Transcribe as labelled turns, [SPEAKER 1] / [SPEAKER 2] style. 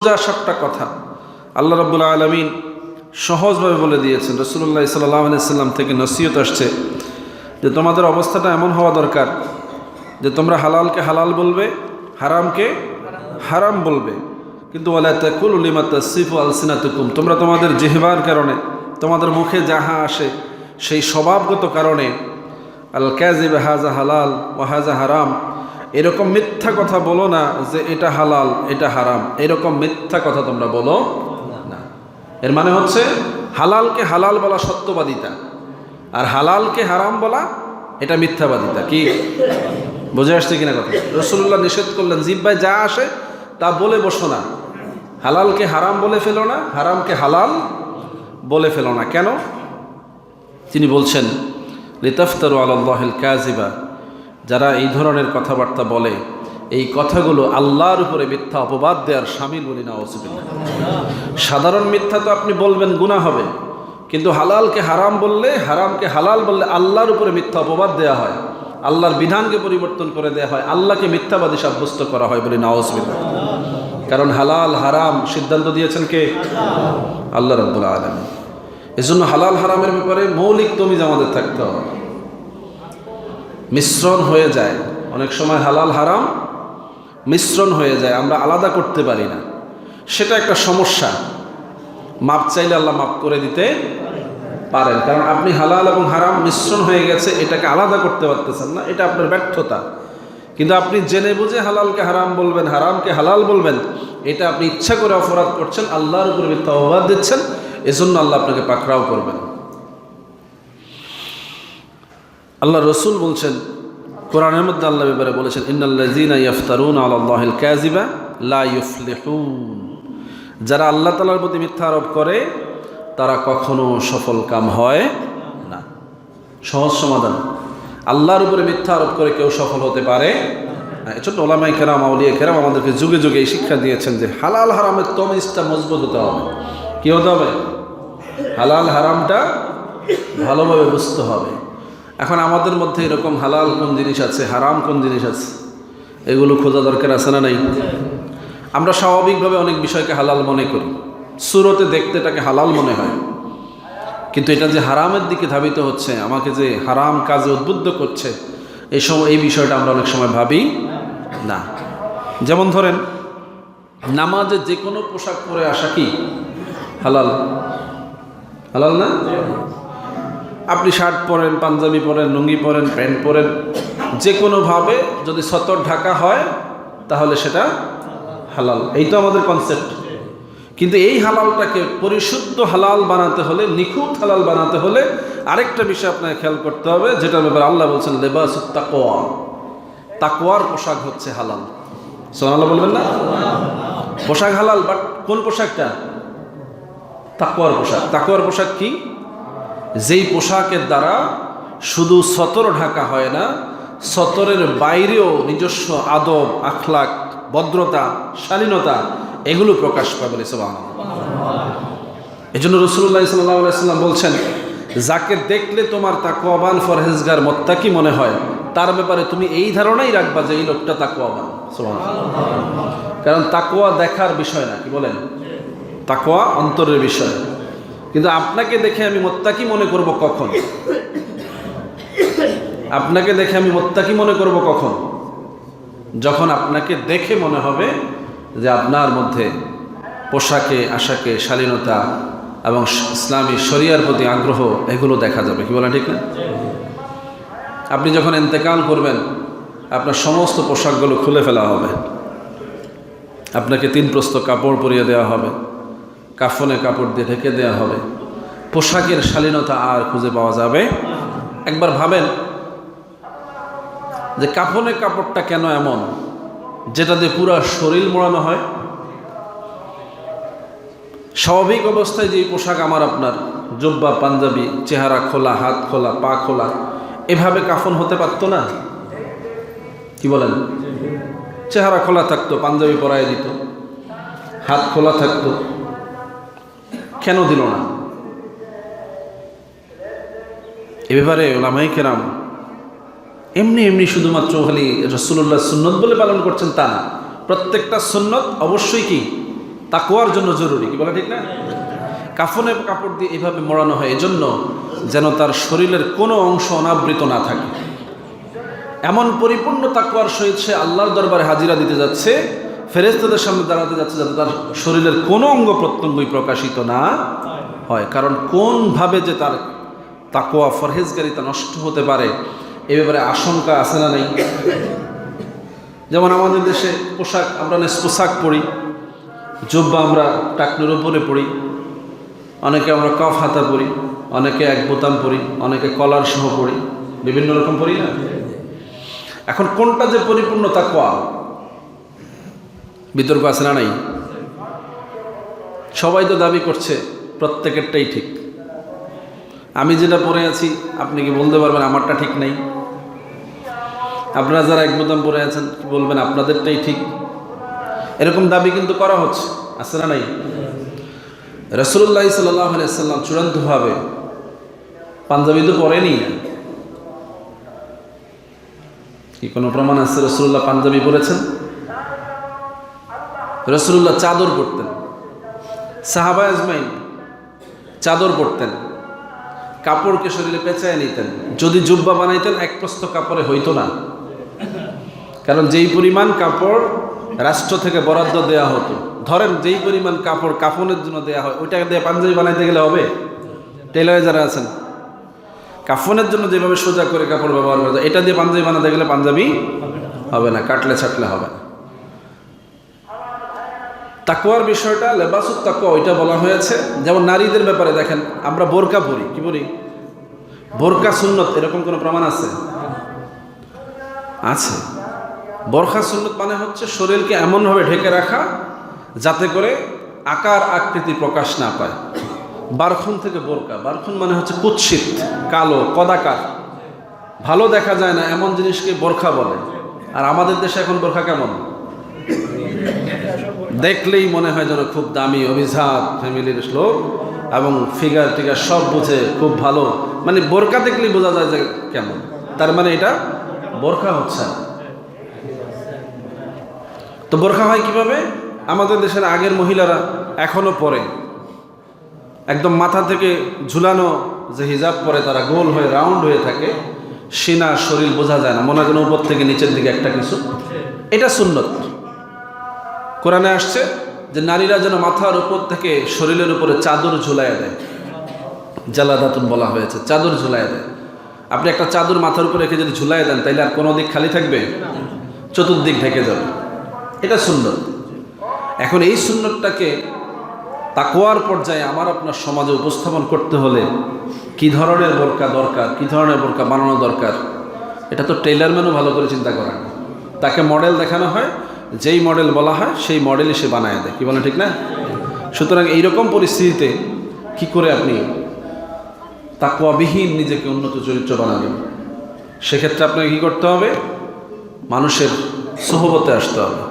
[SPEAKER 1] সাতটা কথা আল্লাহ রাব্বুল আলামিন সহজভাবে বলে দিয়েছেন। রাসূলুল্লাহ সাল্লাল্লাহু আলাইহি সাল্লাম থেকে নসিহত আসছে যে তোমাদের অবস্থাটা এমন হওয়া দরকার যে তোমরা হালালকে হালাল বলবে, হারামকে হারাম বলবে, কিন্তু ওয়ালা তাকুলু লিমা তাসিফু আলসিনাতুকুম, তোমরা তোমাদের জিহ্বার কারণে, তোমাদের মুখে যাহা আসে সেই স্বভাবগত কারণে আল কাযিব হাযা হালাল ওয়া হাযা হারাম, এরকম মিথ্যা কথা বলো না যে এটা হালাল এটা হারাম, এরকম মিথ্যা কথা তোমরা বলো না। এর মানে হচ্ছে হালালকে হালাল বলা সত্যবাদিতা, আর হালালকে হারাম বলা এটা মিথ্যাবাদিতা। কি বুঝে আসছে কিনা কথা? রাসূলুল্লাহ নিষেধ করলেন জিহ্বায় যা আসে তা বলে বসো না, হালালকে হারাম বলে ফেলো না, হারামকে হালাল বলে ফেলো না। কেন? তিনি বলছেন লিতাফতারু আলাল্লাহিল কাযিবা, যারা এই ধরনের কথাবার্তা বলে এই কথাগুলো আল্লাহর উপরে মিথ্যা অপবাদ দেওয়ার শামিল বলি না। সাধারণ মিথ্যা তো আপনি বলবেন গুনাহ হবে, কিন্তু হালালকে হারাম বললে, হারামকে হালাল বললে আল্লাহর উপরে মিথ্যা অপবাদ দেওয়া হয়, আল্লাহর বিধানকে পরিবর্তন করে দেওয়া হয়, আল্লাহকে মিথ্যাবাদী সাব্যস্ত করা হয় বলি নাউজুবিল্লাহ। কারণ হালাল হারাম সিদ্ধান্ত দিয়েছেন কে? আল্লাহ রাব্বুল আলামিন। এজন্য হালাল হারামের ব্যাপারে মৌলিক তমিজ আমাদের থাকতে হবে। মিশ্রণ হয়ে যায় অনেক সময়, হালাল হারাম মিশ্রণ হয়ে যায়, আমরা আলাদা করতে পারি না, সেটা একটা সমস্যা। মাপ চাইলে আল্লাহ মাপ করে দিতে পারেন, কারণ আপনি হালাল এবং হারাম মিশ্রণ হয়ে গেছে, এটাকে আলাদা করতে পারতেছেন না, এটা আপনার ব্যর্থতা। কিন্তু আপনি জেনে বুঝে হালালকে হারাম বলবেন, হারামকে হালাল বলবেন, এটা আপনি ইচ্ছা করে অপরাধ করছেন, আল্লাহর উপরে মিথ্যা অপবাদ দিচ্ছেন, এজন্য আল্লাহ আপনাকে পাকড়াও করবেন। আল্লাহ রসুল বলছেন, কোরআনের মধ্যে আল্লাহ ব্যাপারে বলেছেন ইন্নাল্লাযীনা ইয়াফতারুনা আলাল্লাহিল কাযিবা লা ইউফলিহুন, যারা আল্লাহ তাআলার প্রতি মিথ্যা আরোপ করে তারা কখনো সফল কাম হয় না। সহজ সমাধান, আল্লাহর উপরে মিথ্যা আরোপ করে কেউ সফল হতে পারে না। এজন্য ওলামায়ে কেরাম, আউলিয়া কেরাম আমাদেরকে যুগে যুগে এই শিক্ষা দিয়েছেন যে হালাল হারামের তমিজটা মজবুত হতে হবে। কি হতে হবে? হালাল হারামটা ভালোভাবে বুঝতে হবে। এখন আমাদের মধ্যে এরকম হালাল কোন জিনিস আছে, হারাম কোন জিনিস আছে, এগুলো খোঁজা দরকার আছে না নাই? আমরা স্বাভাবিকভাবে অনেক বিষয়কে হালাল মনে করি, সুরতে দেখতে এটাকে হালাল মনে হয়, কিন্তু এটা যে হারামের দিকে ধাবিত হচ্ছে, আমাকে যে হারাম কাজে উদ্বুদ্ধ করছে, এই বিষয়টা আমরা অনেক সময় ভাবি না। যেমন ধরেন নামাজে যে কোনো পোশাক পরে আসা কি হালাল? হালাল না? আপনি শার্ট পরেন, পাঞ্জাবি পরেন, লুঙ্গি পরেন, প্যান্ট পরেন, যে কোনোভাবে যদি সতর ঢাকা হয় তাহলে সেটা হালাল। এই তো আমাদের কনসেপ্ট। কিন্তু এই হালালটাকে পরিশুদ্ধ হালাল বানাতে হলে, নিখুঁত হালাল বানাতে হলে আরেকটা বিষয় আপনাকে খেয়াল করতে হবে, যেটার ব্যাপারে আল্লাহ বলছেন লিবাসুত তাকওয়া, তাকওয়ার পোশাক হচ্ছে হালাল। সুবহানাল্লাহ বলবেন না? পোশাক হালাল, বাট কোন পোশাকটা? তাকওয়ার পোশাক। তাকওয়ার পোশাক কি? যেই পোশাকের দ্বারা শুধু সতর ঢাকা হয় না, সতরের বাইরেও নিজস্ব আদব, আখলাক, ভদ্রতা, শালীনতা এগুলো প্রকাশ পায় বলে সুবহানাল্লাহ। এজন্য রাসূলুল্লাহ সাল্লাল্লাহু আলাইহি ওয়াসাল্লাম বলছেন, যাকে দেখলে তোমার তাকওয়াবান, ফরহেজগার, মুত্তাকি মনে হয়, তার ব্যাপারে তুমি এই ধারণাই রাখবা যে এই লোকটা তাকওয়াবান। সুবহানাল্লাহ। কারণ তাকওয়া দেখার বিষয় না, কি বলেন? তাকওয়া অন্তরের বিষয়। কিন্তু আপনাকে দেখে আমি মুত্তাকি মনে করব কখন? আপনাকে দেখে আমি মুত্তাকি মনে করব কখন? যখন আপনাকে দেখে মনে হবে যে আপনার মধ্যে পোশাকে আশাকে, শালীনতা এবং ইসলামী শরিয়ার প্রতি আগ্রহ, এগুলো দেখা যাবে। কি বলেন ঠিক না? আপনি যখন ইন্তেকাল করবেন আপনার সমস্ত পোশাকগুলো খুলে ফেলা হবে, আপনাকে 3 প্রস্থ কাপড় পরিয়ে দেওয়া হবে, কাফনে কাপড় দিয়ে ঢেকে দেওয়া হবে, পোশাকের শালীনতা আর খুঁজে পাওয়া যাবে। একবার ভাবেন যে কাফনের কাপড়টা কেন এমন যেটা দিয়ে পুরো শরীর মোড়ানো হয়? স্বাভাবিক অবস্থায় যে পোশাক আমার আপনার, জুব্বা, পাঞ্জাবি, চেহারা খোলা, হাত খোলা, পা খোলা, এভাবে কাফন হতে পারতো না? কি বলেন? চেহারা খোলা থাকতো, পাঞ্জাবি পরায় দিত, হাত খোলা থাকতো, কেন দিল না? এ ব্যাপারে ওলামায়ে কেরাম এমনি এমনি শুধুমাত্র খালি রাসূলুল্লাহ সুন্নত বলে পালন করছেন তা না, প্রত্যেকটা সুন্নত অবশ্যই কি তাকওয়ার জন্য জরুরি, কি বলা ঠিক না? কাফনের কাপড় দিয়ে এইভাবে মোড়ানো হয় এজন্য যেন তার শরীরের কোনো অংশ অনাবৃত না থাকে। এমন পরিপূর্ণ তাকওয়ার সহিত সে আল্লাহর দরবারে হাজিরা দিতে যাচ্ছে, ফেরেশতাদের সামনে দাঁড়াতে যাচ্ছে, যাতে তার শরীরের কোনো অঙ্গ প্রত্যঙ্গই প্রকাশিত না হয়। কারণ কোনভাবে যে তার তাকওয়া ফরহেজগারিতা নষ্ট হতে পারে এ ব্যাপারে আশঙ্কা আছে না নেই? যেমন আমাদের দেশে পোশাক, আমরা পোশাক পরি, জুব্বা আমরা টাকনুর উপরে পরি, অনেকে আমরা কফ হাতা পরি, অনেকে এক বোতাম পরি, অনেকে কলার সহ পরি, বিভিন্ন রকম পরি না? এখন কোনটা যে পরিপূর্ণ তাকওয়া, বিতর্ক আছে না নাই? সবাই তো দাবি করছে প্রত্যেকেরটাই ঠিক। আমি যেটা পরে আছি আপনি কি বলতে পারবেন আমারটা ঠিক নাই? আপনারা যারা এক বোতাম পরে আছেন কি বলবেন আপনাদেরটাই ঠিক? এরকম দাবি কিন্তু করা হচ্ছে, আছে না নাই? রাসূলুল্লাহ সাল্লাল্লাহু আলাইহি ওয়াসাল্লাম চূড়ান্তভাবে পাঞ্জাবি তো পরেনি না। কি কোনো প্রমাণ আছে রাসূলুল্লাহ পাঞ্জাবি পরেছেন? রাসূলুল্লাহ চাদর পরতেন, সাহাবা আজমাইন চাদর পরতেন, কাপড়কে শরীরে পেঁচায় নিতেন। যদি জুব্বা বানাইতেন এক প্রস্থ কাপড়ে হইতো না, কারণ যেই পরিমাণ কাপড় রাষ্ট্র থেকে বরাদ্দ দেয়া হতো, ধরেন যেই পরিমাণ কাপড় কাফনের জন্য দেয়া হয় ওইটাকে দিয়ে পাঞ্জাবি বানাইতে গেলে হবে? টেলারে যারা আছেন, কাফনের জন্য যেভাবে সোজা করে কাপড় ব্যবহার করা যায়, এটা দিয়ে পাঞ্জাবি বানাতে গেলে পাঞ্জাবি হবে না, কাটলে ছাটলে হবে না। তাকওয়ার বিষয়টা লেবাসুত তাকওয়া ওইটা বলা হয়েছে। যেমন নারীদের ব্যাপারে দেখেন, আমরা বোরকা পরি, কি পরি? বোরকা সুন্নত, এরকম কোনো প্রমাণ আছে? আছে। বোরকা সুন্নত মানে হচ্ছে শরীরকে এমনভাবে ঢেকে রাখা যাতে করে আকার আকৃতি প্রকাশ না পায়। বারখুন থেকে বোরকা, বারখুন মানে হচ্ছে কুৎসিত, কালো, কদাকার, ভালো দেখা যায় না এমন জিনিসকে বোরকা বলে। আর আমাদের দেশে এখন বোরকা কেমন? দেখলেই মনে হয় যেন খুব দামি অভিজাত ফ্যামিলির লোক, এবং ফিগার টিগার সব বুঝে খুব ভালো, মানে বোরকা দেখলেই বোঝা যায় যে কেমন, তার মানে এটা বোরকা হচ্ছে। তো বোরকা হয় কিভাবে? আমাদের দেশের আগের মহিলারা এখনো পরে, একদম মাথা থেকে ঝুলানো যে হিজাব পরে তারা গোল হয়ে রাউন্ড হয়ে থাকে, সিনা শরীর বোঝা যায় না, মনে হয় যেন উপর থেকে নিচের দিকে একটা কিছু। এটা সুন্নত। কোরআনে আসছে যে নারীরা যেন মাথার উপর থেকে শরীরের উপরে চাদর ঝুলাইয়া দেয়, জালাদাতুন বলা হয়েছে, চাদর ঝুলাইয়া দেয়। আপনি একটা চাদর মাথার উপরে রেখে যদি ঝুলাইয়া দেন তাইলে আর কোনো দিক খালি থাকবে? চতুর্দিক ঢেকে যাবে। এটা সুন্নত। এখন এই সুন্নতটাকে তাকওয়ার পর্যায়ে আমার আপনার সমাজে উপস্থাপন করতে হলে কি ধরনের বোরকা দরকার, কি ধরনের বোরকা বানানো দরকার, এটা তো টেইলারম্যানও ভালো করে চিন্তা করেন। তাকে মডেল দেখানো হয়, যেই মডেল বলা হয় সেই মডেলই সে বানায় দেয়, কি বলে ঠিক না? সুতরাং এইরকম পরিস্থিতিতে কি করে আপনি তাকওয়াবিহীন নিজেকে উন্নত চরিত্র বানাবেন? সেক্ষেত্রে আপনাকে কি করতে হবে? মানুষের সোহবতে আসতে হবে।